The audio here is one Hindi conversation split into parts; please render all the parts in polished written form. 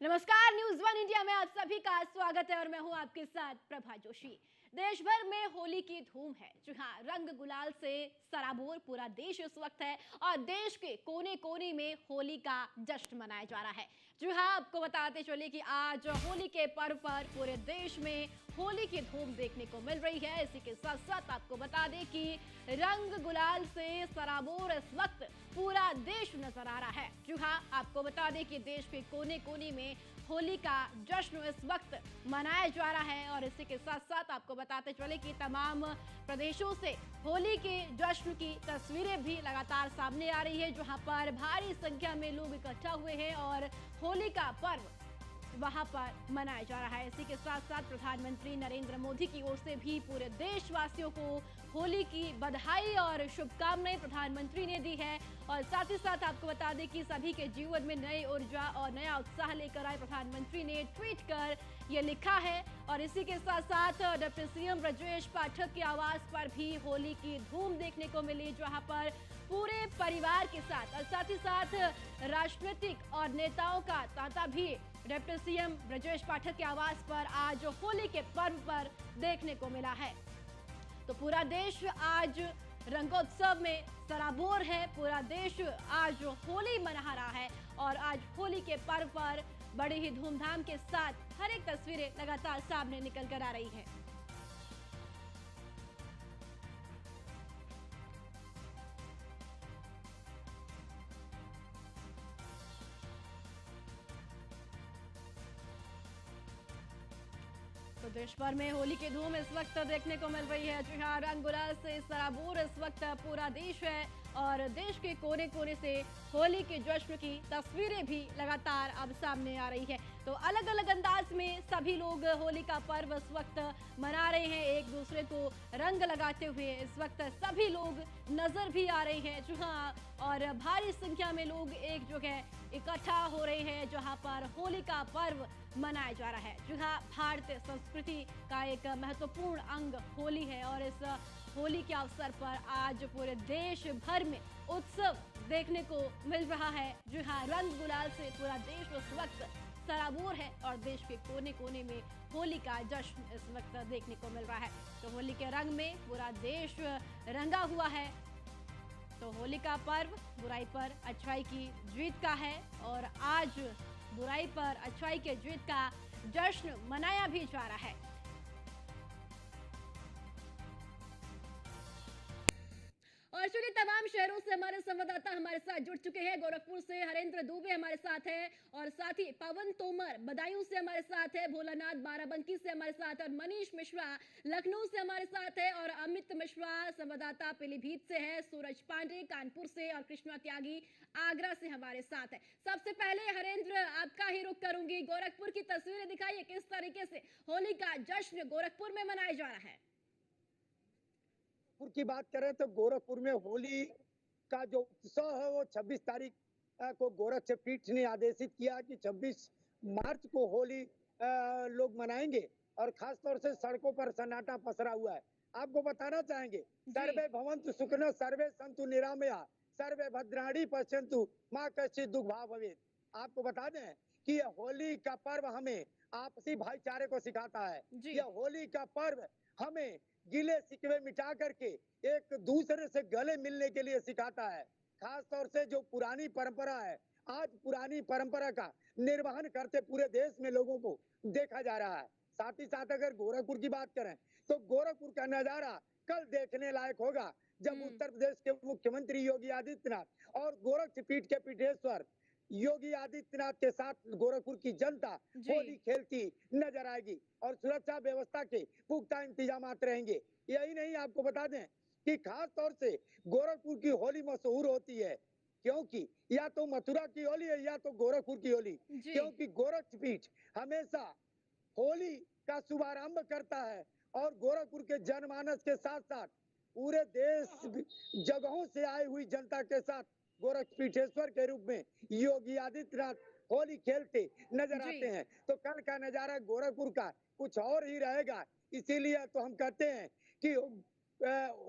नमस्कार, न्यूज वन इंडिया में आप सभी का स्वागत है और मैं हूं आपके साथ प्रभा जोशी। देश भर में होली की धूम है। जी हाँ, रंग गुलाल से सराबोर पूरा देश इस वक्त है और देश के कोने कोने में होली का जश्न मनाया जा रहा है। जी हाँ, आपको बताते चले कि आज होली के पर्व पर पूरे देश में होली की धूम देखने को मिल रही है। इसी के साथ साथ आपको बता दें कि रंग गुलाल से सराबोर इस वक्त पूरा देश नजर आ रहा है। जी हाँ, आपको बता दें कि देश के कोने कोने में होली का जश्न इस वक्त मनाया जा रहा है और इसी के साथ साथ आपको बताते चले कि तमाम प्रदेशों से होली के जश्न की तस्वीरें भी लगातार सामने आ रही है, जहां पर भारी संख्या में लोग इकट्ठा हुए हैं और होली का पर्व वहां पर मनाया जा रहा है। इसी के साथ साथ प्रधानमंत्री नरेंद्र मोदी की ओर से भी पूरे देशवासियों को होली की बधाई और शुभकामनाएं प्रधानमंत्री ने दी है और साथ ही साथ आपको बता दें कि सभी के जीवन में नई ऊर्जा और नया उत्साह लेकर आए प्रधानमंत्री ने ट्वीट कर ये लिखा है। और इसी के साथ साथ डिप्टी सीएम ब्रजेश पाठक के आवास पर भी होली की धूम देखने को मिली, जहां पर पूरे परिवार के साथ और साथ ही साथ राजनीतिक और नेताओं का तांता भी डिप्टी सीएम ब्रजेश पाठक के आवास पर आज होली के पर्व पर देखने को मिला है। तो पूरा देश आज रंगोत्सव में सराबोर है। पूरा देश आज होली मना रहा है और आज होली के पर्व पर बड़ी ही धूमधाम के साथ हर एक तस्वीरें लगातार सामने निकल कर आ रही है। तो देश भर में होली की धूम इस वक्त देखने को मिल रही है। जी हाँ, रंग गुलाल से सराबोर इस वक्त पूरा देश है और देश के कोने कोने से होली के जश्न की तस्वीरें भी लगातार अब सामने आ रही है। तो अलग अलग अंदाज में सभी लोग होली का पर्व इस वक्त मना रहे हैं, एक दूसरे को रंग लगाते हुए इस वक्त सभी लोग नजर भी आ रहे हैं। जी हाँ, और भारी संख्या में लोग एक जगह इकट्ठा हो रहे हैं जहां पर होली का पर्व मनाया जा रहा है। जी हाँ, भारतीय संस्कृति का एक महत्वपूर्ण अंग होली है और इस होली के अवसर पर आज पूरे देश भर में उत्सव देखने को मिल रहा है। जी हाँ, रंग गुलाल से पूरा देश उस वक्त सराबोर है और देश के कोने कोने में होली का जश्न इस वक्त देखने को मिल रहा है। तो होली के रंग में पूरा देश रंगा हुआ है। तो होली का पर्व बुराई पर अच्छाई की जीत का है और आज बुराई पर अच्छाई के जीत का जश्न मनाया भी जा रहा है। और चलिए, तमाम शहरों से हमारे संवाददाता हमारे साथ जुड़ चुके हैं। गोरखपुर से हरेंद्र दुबे हमारे साथ है और साथ ही पवन तोमर बदायूं से हमारे साथ है, भोलानाथ बाराबंकी से हमारे साथ है और मनीष मिश्रा लखनऊ से हमारे साथ है और अमित मिश्रा संवाददाता पीलीभीत से है, सूरज पांडे कानपुर से और कृष्णा त्यागी आगरा से हमारे साथ है। सबसे पहले हरेंद्र, आपका ही रुख करूंगी। गोरखपुर की तस्वीरें दिखाइए, किस तरीके से होली का जश्न गोरखपुर में मनाया जा रहा है। की बात करें तो गोरखपुर में होली का जो उत्सव है वो 26 तारीख को गोरखपुर पीठ ने आदेशित किया कि 26 मार्च को होली लोग मनाएंगे और खास तौर से सड़कों पर सन्नाटा पसरा हुआ है। आपको बताना चाहेंगे, सर्वे भवन्तु सुखिनः सर्वे सन्तु निरामया सर्वे भद्राणि पश्यन्तु मां कश्चित् दुःख भाग् भवेत्। आपको बता दें कि यह होली का पर्व हमें आपसी भाईचारे को सिखाता है। यह होली का पर्व हमें गिले शिकवे मिटा करके एक दूसरे से गले मिलने के लिए सिखाता है। खास तौर से जो पुरानी परंपरा है, आज पुरानी परंपरा का निर्वहन करते पूरे देश में लोगों को देखा जा रहा है। साथ ही साथ अगर गोरखपुर की बात करें तो गोरखपुर का नजारा कल देखने लायक होगा जब उत्तर प्रदेश के मुख्यमंत्री योगी आदित्यनाथ और गोरखपुर पीठ के पीठेश्वर योगी आदित्यनाथ के साथ गोरखपुर की जनता होली खेलती नजर आएगी और सुरक्षा व्यवस्था के पुख्ता इंतजाम रहेंगे। यही नहीं, आपको बता दें कि खास तौर से गोरखपुर की होली मशहूर होती है क्योंकि या तो मथुरा की होली है या तो गोरखपुर की होली, क्योंकि गोरखपीठ हमेशा होली का शुभारंभ करता है और गोरखपुर के जनमानस के साथ साथ पूरे देश जगहों से आई हुई जनता के साथ गोरखपीठेश्वर के रूप में योगी आदित्यनाथ होली खेलते नजर आते हैं। तो कल का नजारा गोरखपुर का कुछ और ही रहेगा। इसीलिए तो हम कहते हैं कि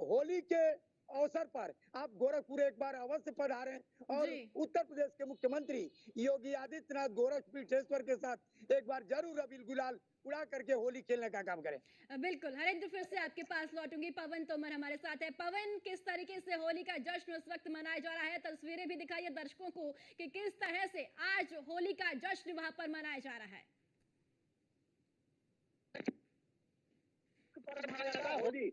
होली के अवसर पर आप गोरखपुर एक बार अवश्य पधारें और जी उत्तर प्रदेश के मुख्यमंत्री योगी आदित्यनाथ गोरखपीठेश्वर के साथ एक बार जरूर अबीर गुलाल उड़ा करके होली खेलने का काम करें। बिल्कुल हरेंद्र, फिर से आपके पास लौटूंगी। पवन तोमर हमारे साथ है। पवन, किस तरीके से होली का जश्न उस वक्त मनाया जा रहा है? तस्वीरें भी दिखाइए दर्शकों को कि किस तरह से आज होली का जश्न वहां पर मनाया जा रहा है। होली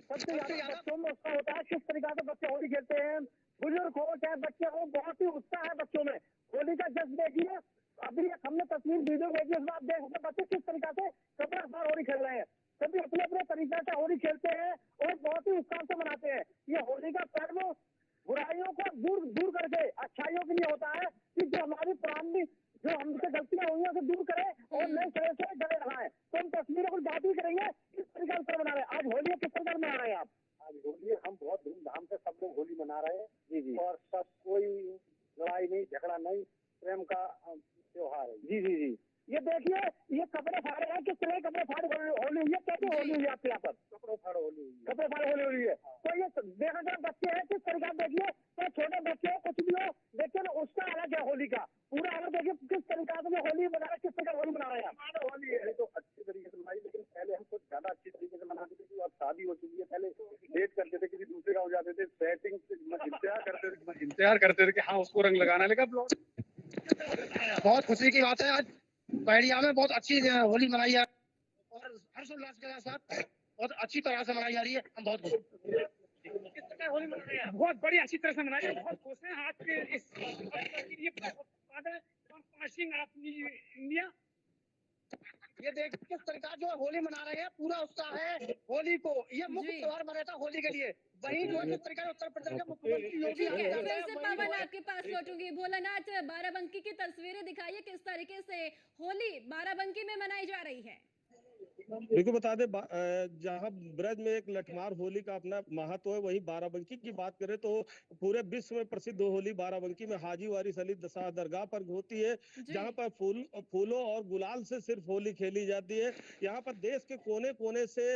सबसे ज्यादा बच्चों में उत्साह होता है। किस तरीके से बच्चे होली खेलते हैं, बुजुर्ग हो चाहे बच्चे हो, बहुत ही उत्साह है बच्चों में। होली का जश्न देखिए, अभी एक हमने तस्वीर वीडियो देखी, उसमें आप देख सकते हैं बच्चे किस तरीके से कपड़ा सार होली खेल रहे हैं। सभी अपने अपने तरीके से होली खेलते हैं और बहुत ही उत्साह से मनाते हैं। ये होली का पर्व बुराइयों को दूर दूर करके अच्छाइयों के लिए होता है कि जो हमारी पुरानी जो हमसे गलतियां हुई हैं उसे दूर करें और नए सिरे से गले लगाएं। तो हम तस्वीरों को बात ही करेंगे किस तरीके से मना रहे हैं आज होली, किस तरीके से मना रहे हैं आप? आज होली हम बहुत धूमधाम से सब लोग होली मना रहे हैं। जी जी। और सब कोई लड़ाई नहीं, झगड़ा नहीं, प्रेम का त्योहार है। जी जी जी। ये देखिए, ये कपड़े फाड़े हैं, किस तरह के कपड़े फाड़े होली हुई है, कैसे होली हुई है आपके यहाँ पर? कपड़ों फाड़ होली हुई है। कपड़े फाड़े होली हुई है। तो ये देखा जाए बच्चे हैं किस तरीके से, देखिए तो छोटे बच्चे हो कुछ भी हो, देखिए ना उसका अलग है होली का पूरा अलग। देखिए किस तरीके से होली मना रहे हैं, किस तरीके से होली मना रहे हैं आप? होली है तो अच्छी तरीके से मनाई, लेकिन पहले हम कुछ ज्यादा अच्छी तरीके से मनाते थे। अब शादी हो चुकी है, पहले डेट करते थे, किसी दूसरे गाँव जाते थे, सेटिंग इंतजार करते थे कि हाँ उसको रंग लगाना है। लेकिन बहुत खुशी की बात है, आज बैरिया में बहुत अच्छी होली मनाई है और हर्षोल्लास के साथ बहुत अच्छी तरह से मनाई जा रही है। हम बहुत खुश हैं। होली मना रहे हैं, बहुत बड़ी अच्छी तरह से मनाई है, बहुत खुश हैं। आज के इस ये पासिंग ऑफ इंडिया, ये देख किस तरीका जो होली मना रहे हैं, पूरा उत्साह है होली को। ये मुख्य जी। त्योहार मनाया था होली के लिए। वहीं जो है किस तरीका से उत्तर प्रदेश के मुख्यमंत्री योगी ठीक है, आदित्यनाथ फिर से पवन आपके पास लौटूंगी। भोलानाथ, बाराबंकी की तस्वीरें दिखाइए किस तरीके से होली बाराबंकी में मनाई जा रही है। देखो बता दे, जहाँ ब्रज में एक लठमार होली का अपना महत्व है, वहीं बाराबंकी की बात करें तो पूरे विश्व में प्रसिद्ध होली बाराबंकी में हाजी वारिस अली दशा दरगाह पर होती है, जी जहाँ पर फूलों और गुलाल से सिर्फ होली खेली जाती है। यहाँ पर देश के कोने कोने से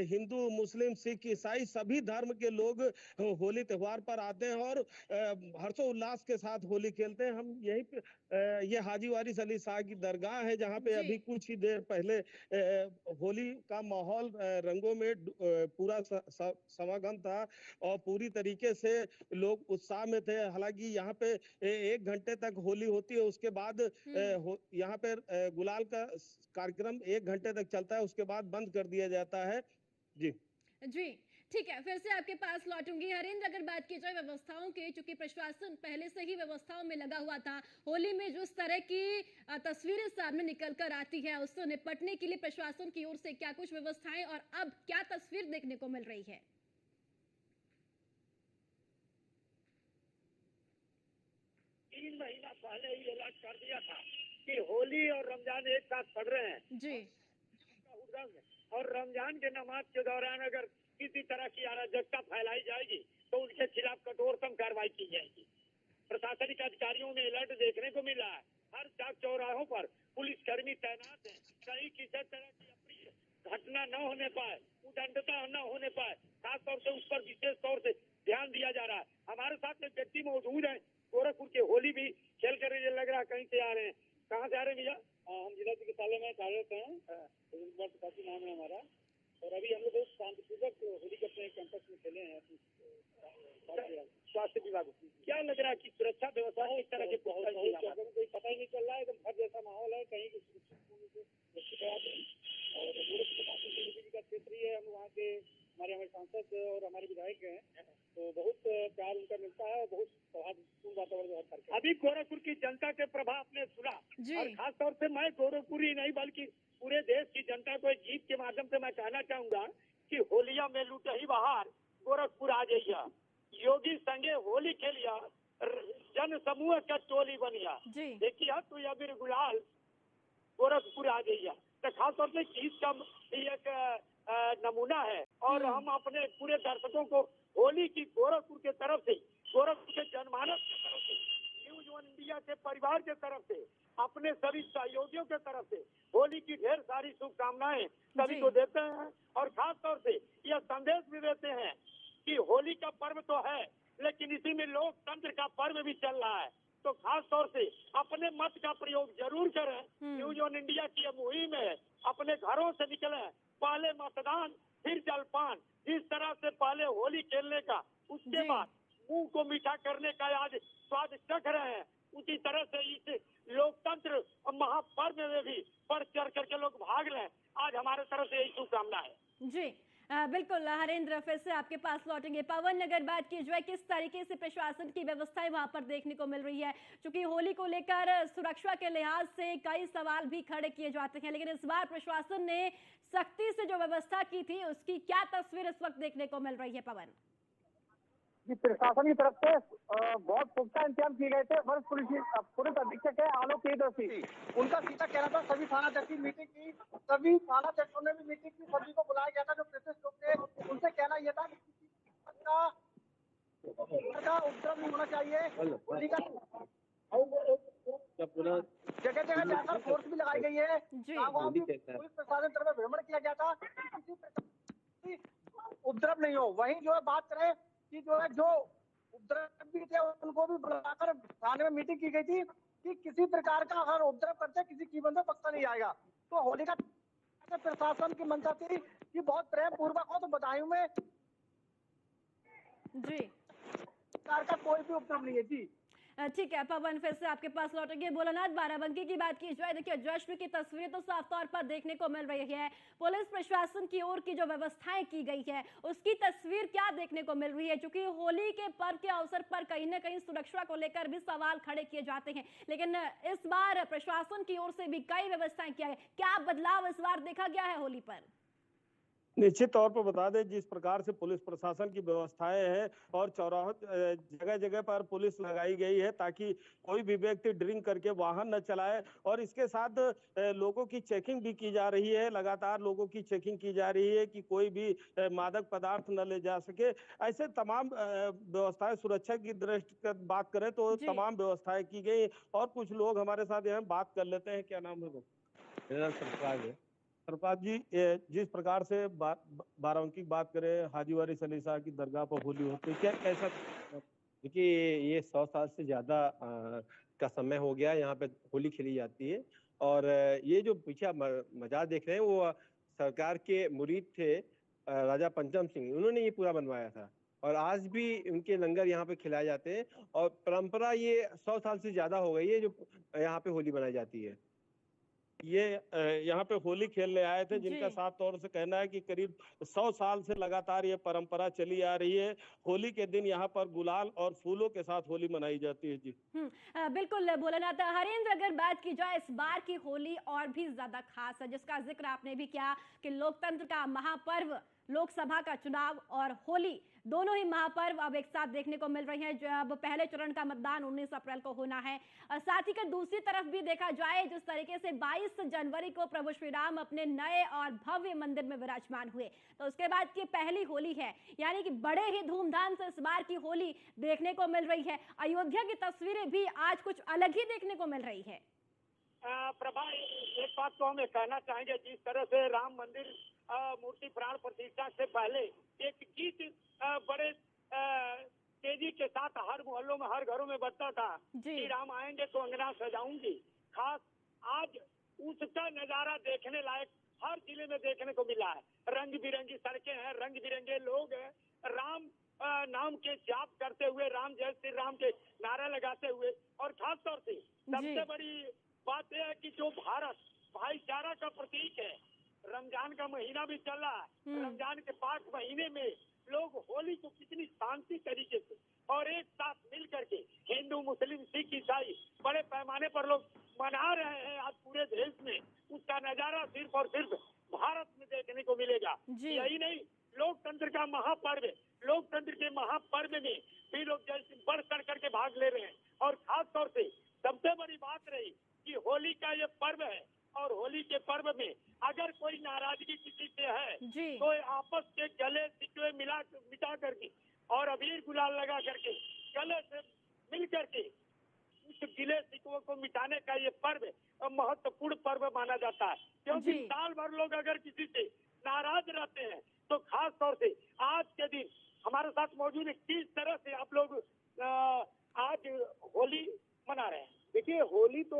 हिंदू, मुस्लिम, सिख, ईसाई सभी धर्म के लोग होली त्योहार पर आते हैं और हर्षोल्लास के साथ होली खेलते हैं। हम यही ये हाजी वारिस अली शाह की दरगाह है, जहाँ पे जी अभी कुछ ही देर पहले होली का माहौल रंगों में पूरा समागम था और पूरी तरीके से लोग उत्साह में थे। हालांकि यहाँ पे 1 घंटे तक होली होती है, उसके बाद यहाँ पे गुलाल का कार्यक्रम 1 घंटे तक चलता है, उसके बाद बंद कर दिया जाता है। जी जी ठीक है, फिर से आपके पास लौटूंगी। हरेंद्र, अगर बात की जाए व्यवस्थाओं की, चूंकि प्रशासन पहले से ही व्यवस्थाओं में लगा हुआ था, होली में जिस तरह की तस्वीरें सामने निकल कर आती है उससे निपटने के लिए प्रशासन की ओर से क्या कुछ व्यवस्थाएं और अब क्या तस्वीर देखने को मिल रही है? 3 महीना पहले ही अलर्ट कर दिया था कि होली और रमजान एक साथ पड़ रहे हैं जी और रमजान के नमाज के दौरान अगर किसी तरह की अराजकता फैलाई जाएगी तो उनके खिलाफ कठोरतम कार्रवाई की जाएगी। प्रशासनिक अधिकारियों में अलर्ट देखने को मिल रहा है। हर चौक चौराहों पर पुलिसकर्मी तैनात हैं। कहीं किसी तरह की अप्रिय घटना न होने पाए, उदंडता न होने पाए, खासतौर से उस पर विशेष तौर से ध्यान दिया जा रहा है। हमारे साथ एक व्यक्ति मौजूद है, गोरखपुर के होली भी खेल कर ये लग रहा है कहीं से आ रहे हैं। कहाँ से आ रहे हैं भैया? हम जिला चिकित्सालय में कार्यरत हैं, काफी नाम है हमारा, और अभी हम लोग बहुत शांतिपूर्वक होली के अपने कैंपस में खेले हैं। स्वास्थ्य विभाग क्या लग रहा है कि सुरक्षा व्यवस्था इस तरह के कोई पता ही नहीं चल रहा है, एकदम घर जैसा माहौल है, कहीं का क्षेत्र ही है। हम वहाँ के हमारे सांसद और हमारे विधायक हैं, तो बहुत प्यार उनका मिलता है और बहुत सौहार्दपूर्ण वातावरण। अभी गोरखपुर की जनता के प्रभाव ने सुना और खासतौर से मैं गोरखपुर ही नहीं बल्कि पूरे देश की जनता को एक गीत के माध्यम से मैं कहना चाहूंगा कि होलिया में लुटही बहार गोरखपुर आ जाइया, योगी संगे होली खेलिया, जन समूह का टोली बनिया। देखिए तू अबीर गुलाल गोरखपुर आ जाइया, तो खासतौर से गीत का एक नमूना है और हम अपने पूरे दर्शकों को होली की गोरखपुर के तरफ से, गोरखपुर के जनमानस के तरफ से, न्यूज वन इंडिया के परिवार के तरफ से, अपने सभी सहयोगियों के तरफ से होली की ढेर सारी शुभकामनाएं सभी को देते हैं और खास तौर से यह संदेश भी देते हैं कि होली का पर्व तो है, लेकिन इसी में लोकतंत्र का पर्व भी चल रहा है। तो खास तौर से अपने मत का प्रयोग जरूर करें। न्यूज ऑन इंडिया की मुहिम है, अपने घरों से निकलें, पहले मतदान फिर जलपान। जिस तरह से पहले होली खेलने का, उसके जी। बाद मुंह को मीठा करने का आज स्वाद चख रहे हैं, उसी तरह से इस लोकतंत्र महापर्व में भी बढ़ चढ़ करके लोग भाग लें। आज हमारे तरफ से यही शुभकामना है। जी बिल्कुल हरेंद्र, फिर से आपके पास लौटेंगे। पवन, अगर बात की जाए किस तरीके से प्रशासन की व्यवस्थाएं वहां पर देखने को मिल रही है, क्योंकि होली को लेकर सुरक्षा के लिहाज से कई सवाल भी खड़े किए जाते हैं, लेकिन इस बार प्रशासन ने सख्ती से जो व्यवस्था की थी उसकी क्या तस्वीर इस वक्त देखने को मिल रही है? पवन जी, प्रशासन की तरफ से बहुत पुख्ता इंतजाम किए गए थे। वरिष्ठ पुलिस अधीक्षक है आलोक प्रियदर्शी, उनका सीधा कहना था सभी थानाध्यक्ष की मीटिंग की, सभी थानाध्यक्षों ने भी मीटिंग की, सभी को बुलाया गया था। जो प्रेसिडेंट लोग थे उनसे कहना यह था कि किसी का उपद्रव नहीं होना चाहिए। होली का जगह जगह जाकर फोर्स भी लगाई गई है। गाँव में पुलिस प्रशासन तरफ भ्रमण किया गया था, किसी प्रकार की उपद्रव नहीं हो। वहीं जो है बात करें कि जो है जो उपद्रव भी थे उनको भी बुलाकर थाने में मीटिंग की गई थी कि किसी प्रकार का अगर उपद्रव करते किसी कीमत में बख्शा नहीं आएगा। तो होली का प्रशासन की मंशा थी कि बहुत प्रेम पूर्वक हो, तो बधाइयों में जी प्रकार का कोई भी उपद्रव नहीं है। जी ठीक है पवन, फिर से आपके पास लौटेंगे। भोलानाथ, बाराबंकी की बात की जाए, देखिए जश्न की तस्वीरें तो साफ तौर पर देखने को मिल रही है। पुलिस प्रशासन की ओर की जो व्यवस्थाएं की गई है उसकी तस्वीर क्या देखने को मिल रही है? क्योंकि होली के पर्व के अवसर पर कहीं ना कहीं सुरक्षा को लेकर भी सवाल खड़े किए जाते हैं, लेकिन इस बार प्रशासन की ओर से भी कई व्यवस्थाएं किया है। क्या बदलाव इस बार देखा गया है होली पर? निश्चित तौर पर बता दें, जिस प्रकार से पुलिस प्रशासन की व्यवस्थाएं हैं और चौराहों जगह जगह पर पुलिस लगाई गई है ताकि कोई भी व्यक्ति ड्रिंक करके वाहन न चलाए, और इसके साथ लोगों की चेकिंग भी की जा रही है। लगातार लोगों की चेकिंग की जा रही है कि कोई भी मादक पदार्थ न ले जा सके। ऐसे तमाम व्यवस्थाएं, सुरक्षा की दृष्टि से बात करें तो तमाम व्यवस्थाएं की गई। और कुछ लोग हमारे साथ यहाँ बात कर लेते हैं। क्या नाम है? मेरा सरफराज है। सरफराज जी, जिस प्रकार से बाराबंकी की बात करें, हाजी वारिस अली शाह की दरगाह पर होली होती है, क्या कैसा? देखिए, ये 100 साल से ज्यादा का समय हो गया यहाँ पे होली खेली जाती है। और ये जो पीछे मजार देख रहे हैं वो सरकार के मुरीद थे, राजा पंचम सिंह, उन्होंने ये पूरा बनवाया था। और आज भी उनके लंगर यहाँ पे खिलाए जाते हैं। और परंपरा ये 100 साल से ज्यादा हो गई है जो यहाँ पे होली मनाई जाती है। ये यहाँ पे होली खेलने आए थे, जिनका साफ तौर से कहना है कि करीब 100 साल से लगातार ये परंपरा चली आ रही है। होली के दिन यहाँ पर गुलाल और फूलों के साथ होली मनाई जाती है। जी बिल्कुल भोलानाथ। हरेंद्र, अगर बात की जाए इस बार की होली और भी ज्यादा खास है, जिसका जिक्र आपने भी किया कि लोकतंत्र का महापर्व, लोकसभा का चुनाव और होली दोनों ही महापर्व अब एक साथ देखने को मिल रहे हैं। जब पहले चरण का मतदान 19 अप्रैल को होना है, और साथ ही का दूसरी तरफ भी देखा जाए जिस तरीके से 22 जनवरी को प्रभु श्री राम अपने नए और भव्य मंदिर में विराजमान हुए, तो उसके बाद की पहली होली है, यानी कि बड़े ही धूमधाम से इस बार की होली देखने को मिल रही है। अयोध्या की तस्वीरें भी आज कुछ अलग ही देखने को मिल रही है। प्रभा, एक बात तो हम कहना चाहेंगे, जिस तरह से राम मंदिर मूर्ति प्राण प्रतिष्ठा से पहले एक गीत बड़े तेजी के साथ हर मोहल्लों में, हर घरों में बजता था कि राम आएंगे तो अंगना सजाऊंगी। खास आज उसका नजारा देखने लायक हर जिले में देखने को मिला है। रंग बिरंगी सड़कें हैं, रंग बिरंगे लोग हैं, राम नाम के जाप करते हुए, राम जय श्री राम के नारा लगाते हुए। और खास तौर से सबसे बड़ी बात यह है कि जो भारत भाईचारा का प्रतीक है, रमजान का महीना भी चल रहा है। रमजान के 5 महीने में लोग होली को कितनी शांति तरीके से और एक साथ मिल करके, हिंदू मुस्लिम सिख ईसाई बड़े पैमाने पर लोग मना रहे हैं आज पूरे देश में। उसका नजारा सिर्फ और सिर्फ भारत में देखने को मिलेगा। यही नहीं, लोकतंत्र का महापर्व, लोकतंत्र के महापर्व में भी लोग जैसे बढ़ चढ़ करके भाग ले रहे हैं। और खास तौर से सबसे बड़ी बात रही कि होली का ये पर्व है, और होली के पर्व में अगर कोई नाराजगी किसी से है तो आपस के गले सिकवे मिटा करके और अबीर गुलाल लगा करके गले से मिल करके उस गिले सिकवों को मिटाने का ये पर्व महत्वपूर्ण पर्व माना जाता है। क्योंकि साल भर लोग अगर किसी से नाराज रहते हैं तो खास तौर से आज के दिन हमारे साथ मौजूद है। किस तरह से आप लोग आज होली मना रहे हैं? देखिए, होली तो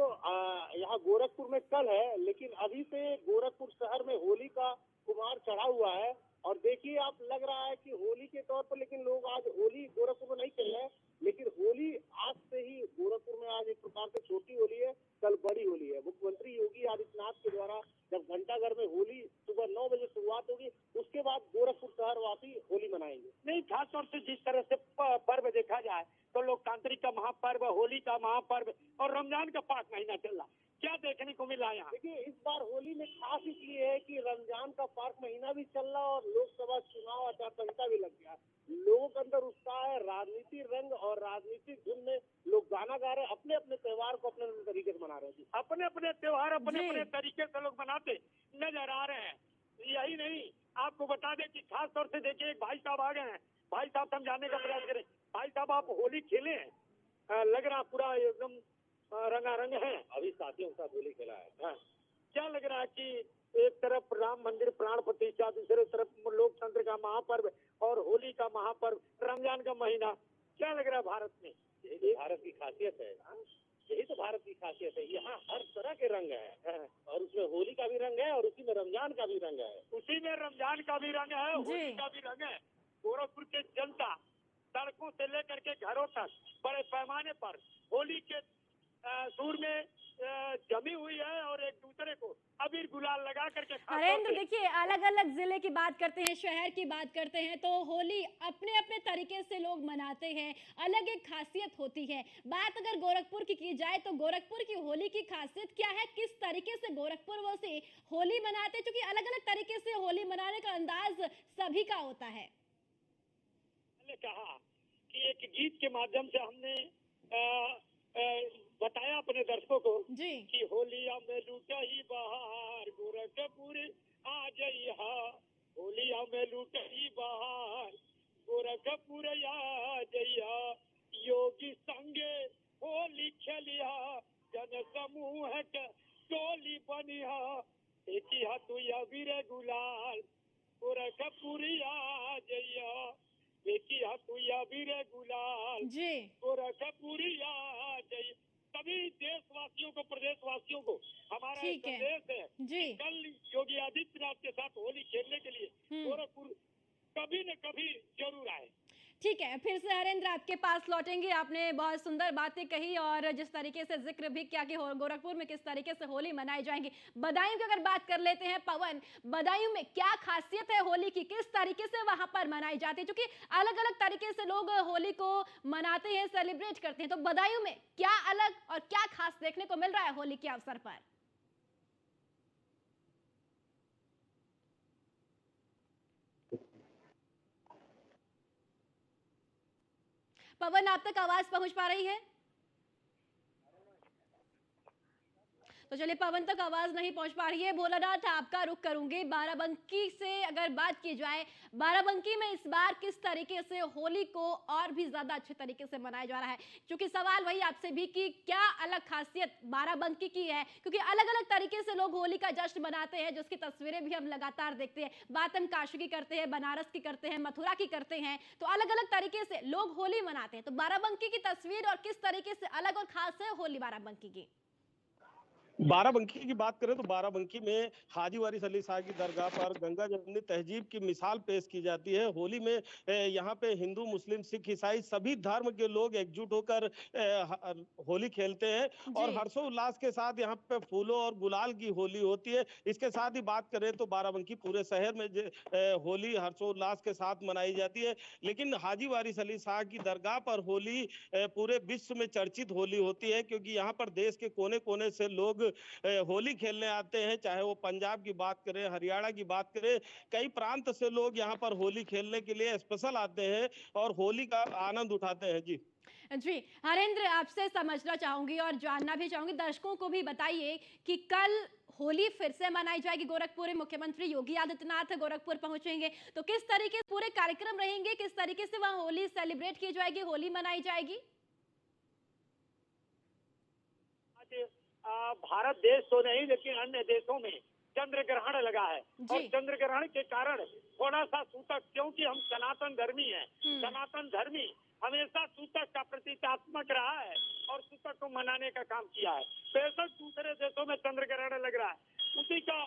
यहाँ गोरखपुर में कल है, लेकिन अभी से गोरखपुर शहर में होली का खुमार चढ़ा हुआ है। और देखिए, आप लग रहा है कि होली के तौर पर, लेकिन लोग आज होली गोरखपुर में नहीं खेल रहे हैं, लेकिन होली आज से ही गोरखपुर में आज एक प्रकार से छोटी होली है, कल बड़ी होली है। मुख्यमंत्री योगी आदित्यनाथ के द्वारा जब घंटाघर में होली सुबह 9 बजे शुरुआत होगी, उसके बाद गोरखपुर शहरवासी होली मनाएंगे। नहीं, खासतौर से जिस तरह से पर्व देखा जाए तो लोकतांत्रिक का महापर्व, होली का महापर्व और रमजान का पाक महीना चल रहा, क्या देखने को मिला यहाँ? देखिए, इस बार होली में खास इसलिए है कि रमजान का पाक महीना भी चल रहा और लोकसभा चुनाव आचार संहिता भी लग गया। लोगों के अंदर उत्साह है, राजनीति रंग और राजनीतिक धुन में लोग गाना गा रहे हैं, अपने अपने त्योहार को अपने अपने तरीके से मना रहे हैं। अपने अपने त्योहार अपने अपने तरीके से लोग मनाते नजर आ रहे हैं। यही नहीं, आपको बता दें कि खास तौर से देखिए, एक भाई साहब आ गए हैं। भाई साहब समझाने का प्रयास करें। भाई साहब, आप होली खेले हैं, लग रहा पूरा एकदम रंगारंग है। अभी साथियों के साथ होली खेला है। हाँ। क्या लग रहा है कि एक तरफ राम मंदिर प्राण प्रतिष्ठा, दूसरे तरफ लोकतंत्र का महापर्व और होली का महापर्व, रमजान का महीना, क्या लग रहा है भारत में? यही भारत की खासियत है। यही तो भारत की खासियत है। यहाँ हर तरह के रंग है और उसमें होली का भी रंग है और उसी में रमजान का भी रंग है। उसी में रमजान का भी रंग है, होली का भी रंग है। गोरखपुर के जनता सड़कों से लेकर के घरों तक बड़े पैमाने पर होली के सूर में जमी हुई है और एक दूसरे को अबीर गुलाल लगा करके। हरेंद्र, देखिए, अलग अलग जिले की बात करते हैं, शहर की बात करते हैं, तो होली अपने अपने तरीके से लोग मनाते हैं, अलग एक खासियत होती है। बात अगर गोरखपुर की जाए तो गोरखपुर की होली की खासियत क्या है, किस तरीके से गोरखपुर वो से होली मनाते हैं, क्योंकि अलग अलग तरीके से होली मनाने का अंदाज सभी का होता है। मैंने कहा कि एक गीत के माध्यम से हमने बताया अपने दर्शकों को कि होलिया में लूटा ही बहार, गोरखपुर आ जइहा। होलिया में लूटा ही बहार, गोरखपुर आ जइहा। योगी संगे होली खेलिया, जन समूह के टोली बनिहा। देखिया तू अबीर गुलाल, गोरखपुर आ जइहा। देखिया तू अबीर गुलाल, गोरखपुर आ जइहा। सभी देशवासियों को, प्रदेशवासियों को हमारा संदेश है कि कल योगी आदित्यनाथ के साथ होली खेलने के लिए गोरखपुर कभी न कभी जरूर आए। ठीक है, फिर से हरेंद्र आपके पास लौटेंगे। आपने बहुत सुंदर बातें कही और जिस तरीके से जिक्र भी किया कि गोरखपुर में किस तरीके से होली मनाई जाएगी। बदायूं की अगर बात कर लेते हैं पवन, बदायूं में क्या खासियत है होली की, किस तरीके से वहां पर मनाई जाती है, क्योंकि अलग अलग तरीके से लोग होली को मनाते हैं, सेलिब्रेट करते हैं, तो बदायूं में क्या अलग और क्या खास देखने को मिल रहा है होली के अवसर पर? पवन, आप तक आवाज पहुंच पा रही है? तो चलिए, पवन तक आवाज नहीं पहुंच पा रही है। भोलानाथ, आपका रुख करूंगी बाराबंकी से। अगर बात की जाए बाराबंकी में इस बार किस तरीके से होली को और भी ज्यादा अच्छे तरीके से मनाया जा रहा है, क्योंकि सवाल वही आपसे भी कि क्या अलग खासियत बाराबंकी की है, क्योंकि अलग अलग तरीके से लोग होली का जश्न मनाते हैं, जिसकी तस्वीरें भी हम लगातार देखते हैं। बात हम काशी की करते हैं, बनारस की करते हैं, मथुरा की करते हैं, तो अलग अलग तरीके से लोग होली मनाते हैं। तो बाराबंकी की तस्वीर और किस तरीके से अलग और खास है होली बाराबंकी की? बाराबंकी की बात करें तो बाराबंकी में हाजी वारिस अली शाह की दरगाह पर गंगा जमुनी तहजीब की मिसाल पेश की जाती है। होली में यहाँ पे हिंदू, मुस्लिम, सिख, ईसाई सभी धर्म के लोग एकजुट होकर होली खेलते हैं और हर्षोल्लास के साथ यहाँ पे फूलों और गुलाल की होली होती है। इसके साथ ही बात करें तो बाराबंकी पूरे शहर में होली हर्षोल्लास के साथ मनाई जाती है। लेकिन हाजी वारिस अली शाह की दरगाह पर होली पूरे विश्व में चर्चित होली होती है, क्योंकि यहाँ पर देश के कोने कोने से लोग होली खेलने आते हैं। चाहे वो पंजाब की बात करें, हरियाणा की बात करें, कई प्रांत से लोग यहाँ पर होली खेलने के लिए स्पेशल आते हैं और होली का आनंद उठाते हैं। जी हरेंद्र, आपसे समझना चाहूंगी और जानना भी चाहूंगी, दर्शकों को भी बताइए कि कल होली फिर से मनाई जाएगी गोरखपुर में। मुख्यमंत्री योगी आदित्यनाथ गोरखपुर पहुंचेंगे, तो किस तरीके से पूरे कार्यक्रम रहेंगे, किस तरीके से वहां होली सेलिब्रेट की जाएगी, होली मनाई जाएगी? भारत देश तो नहीं, लेकिन अन्य देशों में चंद्र ग्रहण लगा है और जी। चंद्र ग्रहण के कारण थोड़ा सा सूतक, क्योंकि हम सनातन धर्मी हैं, सनातन धर्मी हमेशा सूतक का प्रतीकात्मक रहा है और सूतक को मनाने का काम किया है। बेशक दूसरे देशों में चंद्र ग्रहण लग रहा है, उसी का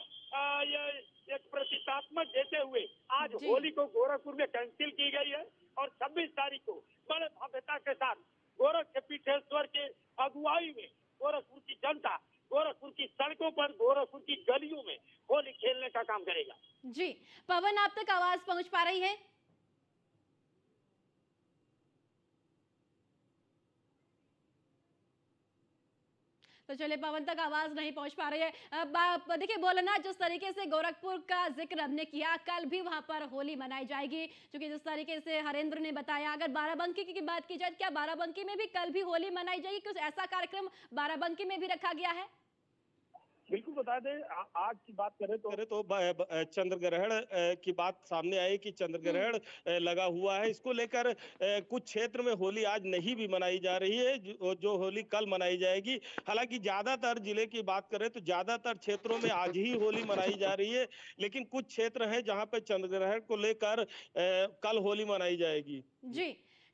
ये एक प्रतीकात्मक देते हुए आज जी। होली को गोरखपुर में कैंसिल की गई है और 26 तारीख को बड़े भव्यता के साथ गोरख पीठेश्वर के अगुवाई में गोरखपुर की जनता गोरखपुर की सड़कों पर, गोरखपुर की गलियों में होली खेलने का काम करेगा। जी पवन, आप तक आवाज पहुंच पा रही है? तो चलिए, पवन तक आवाज नहीं पहुंच पा रही है। देखिए भोलानाथ, जिस तरीके से गोरखपुर का जिक्र हमने किया, कल भी वहां पर होली मनाई जाएगी, क्योंकि जिस तरीके से हरेंद्र ने बताया। अगर बाराबंकी की बात की जाए, क्या बाराबंकी में भी कल भी होली मनाई जाएगी? कुछ ऐसा कार्यक्रम बाराबंकी में भी रखा गया है? बिल्कुल बता दें, आज की बात करें तो चंद्र ग्रहण की बात सामने आई कि चंद्र ग्रहण लगा हुआ है। इसको लेकर कुछ क्षेत्र में होली आज नहीं भी मनाई जा रही है, जो होली कल मनाई जाएगी। हालांकि ज्यादातर जिले की बात करें तो ज्यादातर क्षेत्रों में आज ही होली मनाई जा रही है, लेकिन कुछ क्षेत्र हैं जहां पे चंद्र ग्रहण को लेकर कल होली मनाई जाएगी। जी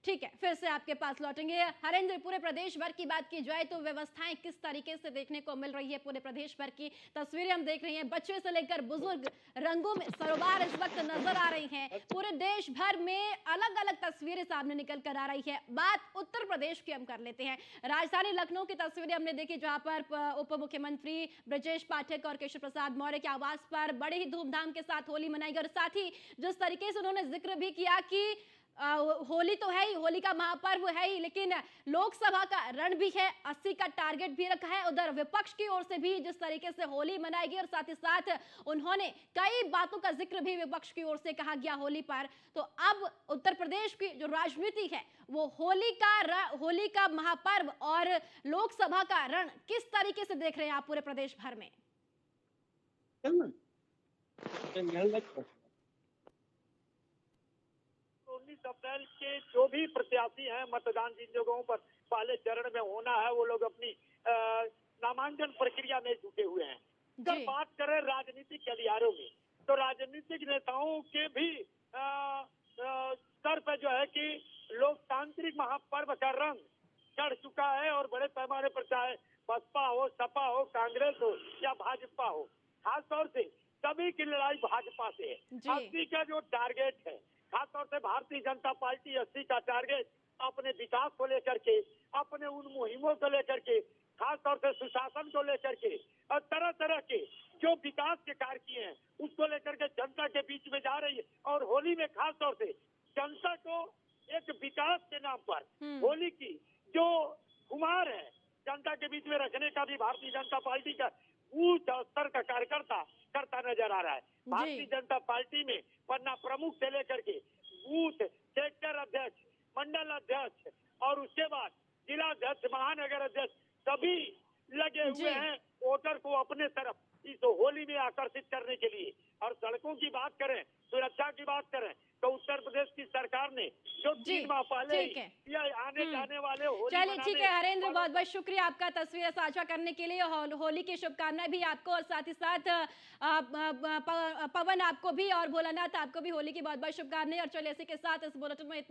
ठीक है, फिर से आपके पास लौटेंगे। हरेंद्र, पूरे प्रदेश भर की बात की जाए तो व्यवस्थाएं किस तरीके से देखने को मिल रही है? पूरे प्रदेश भर की तस्वीरें हम देख रहे हैं, बच्चे से लेकर बुजुर्ग रंगों में सरोबार इस वक्त नजर आ रही हैं। पूरे देश भर में अलग अलग तस्वीरें सामने निकल कर आ रही है। बात उत्तर प्रदेश की हम कर लेते हैं। राजधानी लखनऊ की तस्वीरें हमने देखी, जहां पर उप मुख्यमंत्री ब्रजेश पाठक और केशव प्रसाद मौर्य के आवास पर बड़े ही धूमधाम के साथ होली मनाई गई। और साथ ही जिस तरीके से उन्होंने जिक्र भी किया कि होली तो है ही, होली का महापर्व है ही, लेकिन लोकसभा का रण भी है, 80 का टारगेट भी रखा है। उधर विपक्ष की ओर से भी जिस तरीके से होली मनाएगी, और साथ ही साथ उन्होंने कई बातों का जिक्र भी विपक्ष की ओर से कहा गया होली पर। तो अब उत्तर प्रदेश की जो राजनीति है, वो होली का महापर्व और लोकसभा का रण किस तरीके से देख रहे हैं आप पूरे प्रदेश भर में? 19 अप्रैल के जो भी प्रत्याशी हैं, मतदान जिन जगहों पर पहले चरण में होना है, वो लोग अपनी नामांकन प्रक्रिया में जुटे हुए हैं। जब बात करें राजनीतिक गलियारों में, तो राजनीतिक नेताओं के भी स्तर पर जो है कि लोकतांत्रिक महापर्व का रंग चढ़ चुका है और बड़े पैमाने पर, चाहे बसपा हो, सपा हो, कांग्रेस हो या भाजपा हो, खासतौर से सभी की लड़ाई भाजपा से है। 80 का जो टारगेट है, खासतौर से भारतीय जनता पार्टी 80 का टारगेट अपने विकास को लेकर के, अपने उन मुहिमों को लेकर के, खासतौर से सुशासन को लेकर के और तरह तरह के जो विकास के कार्य किए हैं, उसको लेकर के जनता के बीच में जा रही है। और होली में खासतौर से जनता को एक विकास के नाम पर होली की जो खुमार है जनता के बीच में रखने का भी भारतीय जनता पार्टी का उच्च स्तर का कार्यकर्ता करता नजर आ रहा है। भारतीय जनता पार्टी में पन्ना प्रमुख से लेकर के बूथ, सेक्टर अध्यक्ष, मंडल अध्यक्ष और उसके बाद जिला अध्यक्ष, महानगर अध्यक्ष सभी लगे हुए हैं वोटर को अपने तरफ इस होली में आकर्षित करने के लिए। और सड़कों की बात करें, सुरक्षा की बात करें, तो उत्तर प्रदेश की सरकार ने जो 3 माह पहले आने जाने वाले होली, चलिए ठीक है हरेंद्र, बहुत बहुत शुक्रिया आपका तस्वीरें साझा करने के लिए। होली की शुभकामनाएं भी आपको, और साथ ही साथ पवन आपको भी और भोलानाथ आपको भी होली की बहुत बहुत शुभकामनाएं। और चलिए इसी के साथ इस बुलेटिन में